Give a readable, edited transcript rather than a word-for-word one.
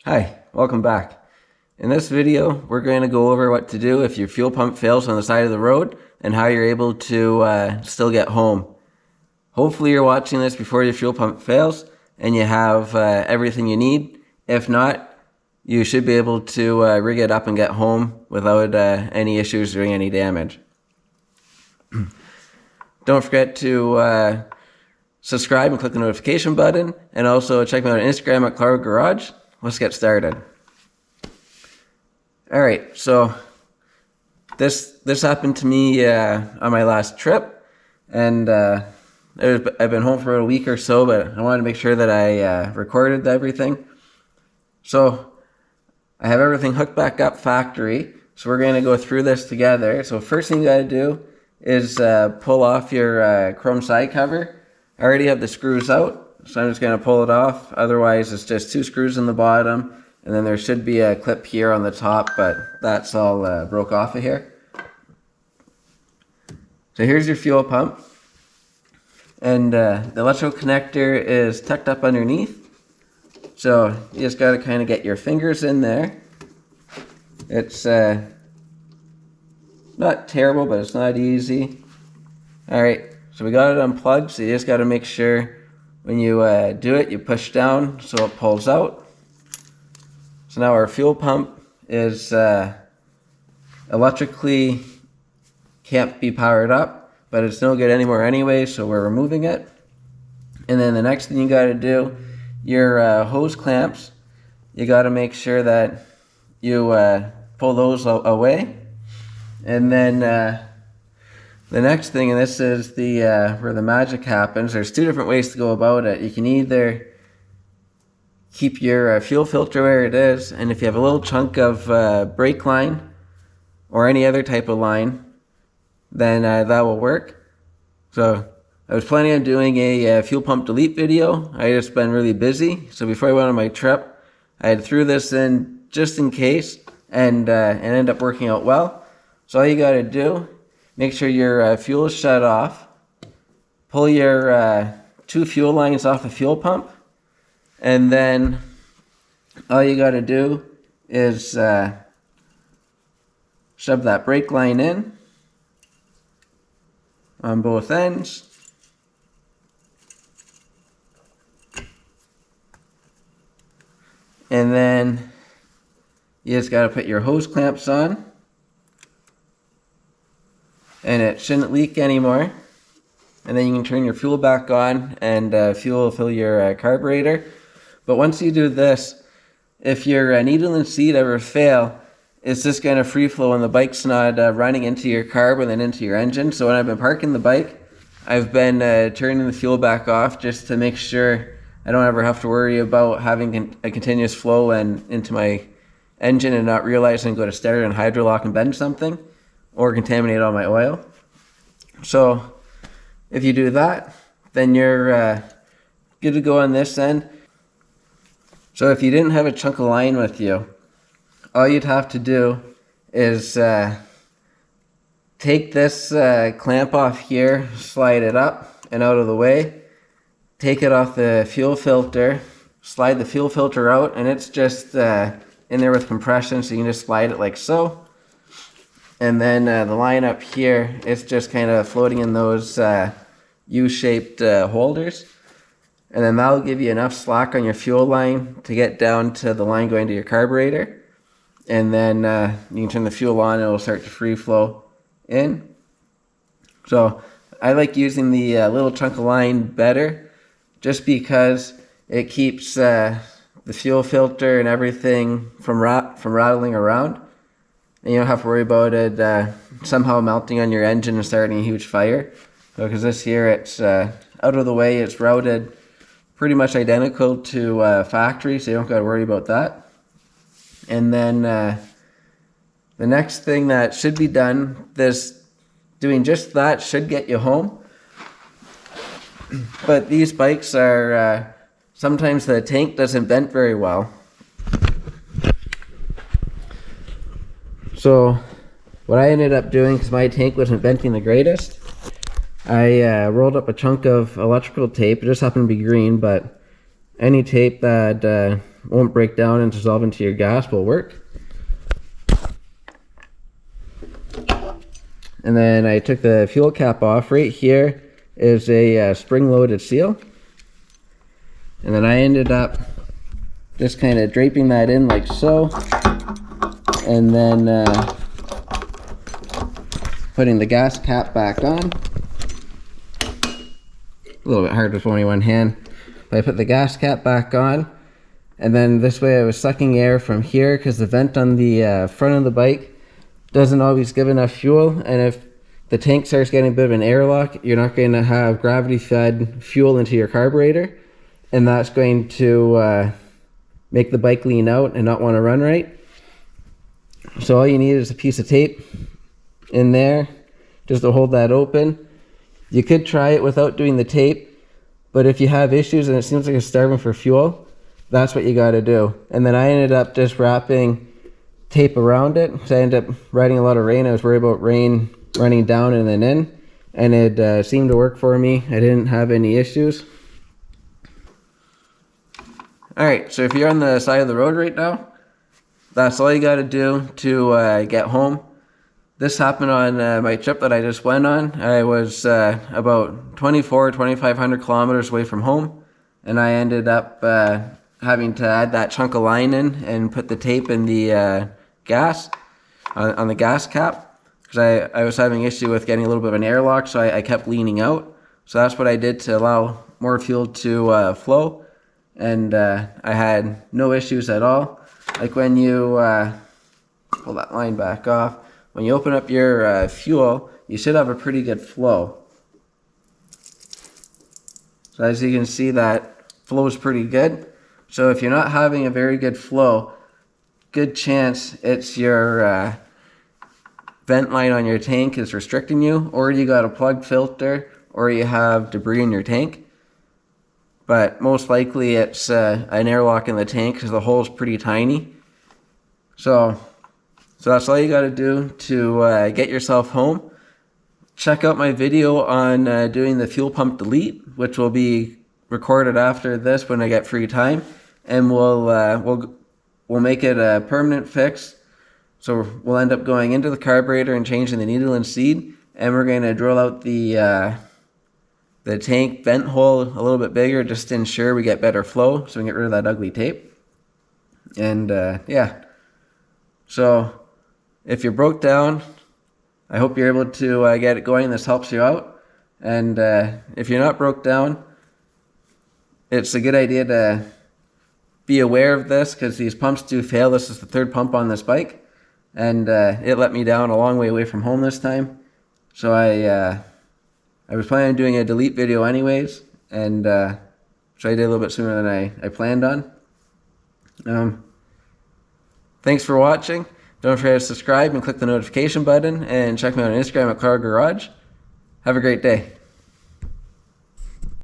Hi, welcome back. In this video, we're going to go over what to do if your fuel pump fails on the side of the road and how you're able to still get home. Hopefully you're watching this before your fuel pump fails and you have everything you need. If not, you should be able to rig it up and get home without any issues doing any damage. Don't forget to subscribe and click the notification button, and also check me out on Instagram at Cloud Garage. Let's get started. Alright, so this happened to me on my last trip, and I've been home for a week or so, but I wanted to make sure that I recorded everything. So I have everything hooked back up factory, so we're going to go through this together. So first thing you got to do is pull off your chrome side cover. I already have the screws out, so I'm just going to pull it off. Otherwise, it's just 2 screws in the bottom, and then there should be a clip here on the top, but that's all broke off of here. So here's your fuel pump, and the electrical connector is tucked up underneath. So you just got to kind of get your fingers in there. It's not terrible, but it's not easy. Alright, so we got it unplugged, so you just got to make sure when you do it, you push down so it pulls out. So now our fuel pump is electrically can't be powered up, but it's no good anymore anyway, so we're removing it. And then the next thing you got to do, your hose clamps, you got to make sure that you pull those away. And then the next thing, and this is the where the magic happens, there's 2 different ways to go about it. You can either keep your fuel filter where it is, and if you have a little chunk of brake line or any other type of line, then that will work. So I was planning on doing a fuel pump delete video. I just been really busy, so before I went on my trip, I had threw this in just in case, and ended up working out well. So all you got to do, make sure your fuel is shut off, pull your 2 fuel lines off the fuel pump, and then all you got to do is shove that brake line in on both ends. And then you just got to put your hose clamps on. And it shouldn't leak anymore. And then you can turn your fuel back on and fuel fill your carburetor. But once you do this, if your needle and seat ever fail, it's just going to free flow and the bike's not running into your carb and then into your engine. So when I've been parking the bike, I've been turning the fuel back off just to make sure I don't ever have to worry about having a continuous flow and into my engine and not realizing go to start it and hydro lock and bend something or contaminate all my oil. So if you do that, then you're good to go on this end. So if you didn't have a chunk of line with you, all you'd have to do is take this clamp off here, slide it up and out of the way, take it off the fuel filter, slide the fuel filter out, and it's just in there with compression, so you can just slide it like so. And then the line up here, it's just kind of floating in those U-shaped holders. And then that'll give you enough slack on your fuel line to get down to the line going to your carburetor. And then you can turn the fuel on and it'll start to free flow in. So I like using the little chunk of line better, just because it keeps the fuel filter and everything from rattling around. And you don't have to worry about it somehow melting on your engine and starting a huge fire. Because this here, it's out of the way, it's routed pretty much identical to factory, so you don't got to worry about that. And then the next thing that should be done, doing just that should get you home. But these bikes are, sometimes the tank doesn't vent very well. So what I ended up doing, because my tank wasn't venting the greatest, I rolled up a chunk of electrical tape. It just happened to be green, but Any tape that won't break down and dissolve into your gas will work. And then I took the fuel cap off. Right here is a spring-loaded seal. And then I ended up just kind of draping that in like so. And then putting the gas cap back on. A little bit hard with only one hand. But I put the gas cap back on. And then this way I was sucking air from here because the vent on the front of the bike doesn't always give enough fuel. And if the tank starts getting a bit of an airlock, you're not going to have gravity fed fuel into your carburetor. And that's going to make the bike lean out and not want to run right. So all you need is a piece of tape in there just to hold that open. You could try it without doing the tape, but if you have issues and it seems like it's starving for fuel, that's what you got to do. And then I ended up just wrapping tape around it because I ended up riding a lot of rain. I was worried about rain running down and then in, and it seemed to work for me. I didn't have any issues. Alright, so if you're on the side of the road right now, that's all you got to do to get home. This happened on my trip that I just went on. I was about 2,500 kilometers away from home, and I ended up having to add that chunk of line in and put the tape in the gas, on the gas cap, because I was having issue with getting a little bit of an airlock, so I kept leaning out. So that's what I did to allow more fuel to flow, and I had no issues at all. Like when you pull that line back off, when you open up your fuel, you should have a pretty good flow. So as you can see, that flow is pretty good. So if you're not having a very good flow, good chance it's your vent line on your tank is restricting you, or you got a plugged filter, or you have debris in your tank. But most likely it's an airlock in the tank because the hole is pretty tiny. So that's all you got to do to get yourself home. Check out my video on doing the fuel pump delete, which will be recorded after this when I get free time, and we'll make it a permanent fix. So we'll end up going into the carburetor and changing the needle and seed, and we're going to drill out the tank vent hole a little bit bigger just to ensure we get better flow, so we can get rid of that ugly tape. And yeah, so if you're broke down, I hope you're able to get it going. This helps you out. And if you're not broke down, it's a good idea to be aware of this because these pumps do fail. This is the third pump on this bike, and it let me down a long way away from home this time. So I was planning on doing a delete video anyways, and so I did a little bit sooner than I planned on. Thanks for watching. Don't forget to subscribe and click the notification button, and check me out on Instagram at Car Garage. Have a great day.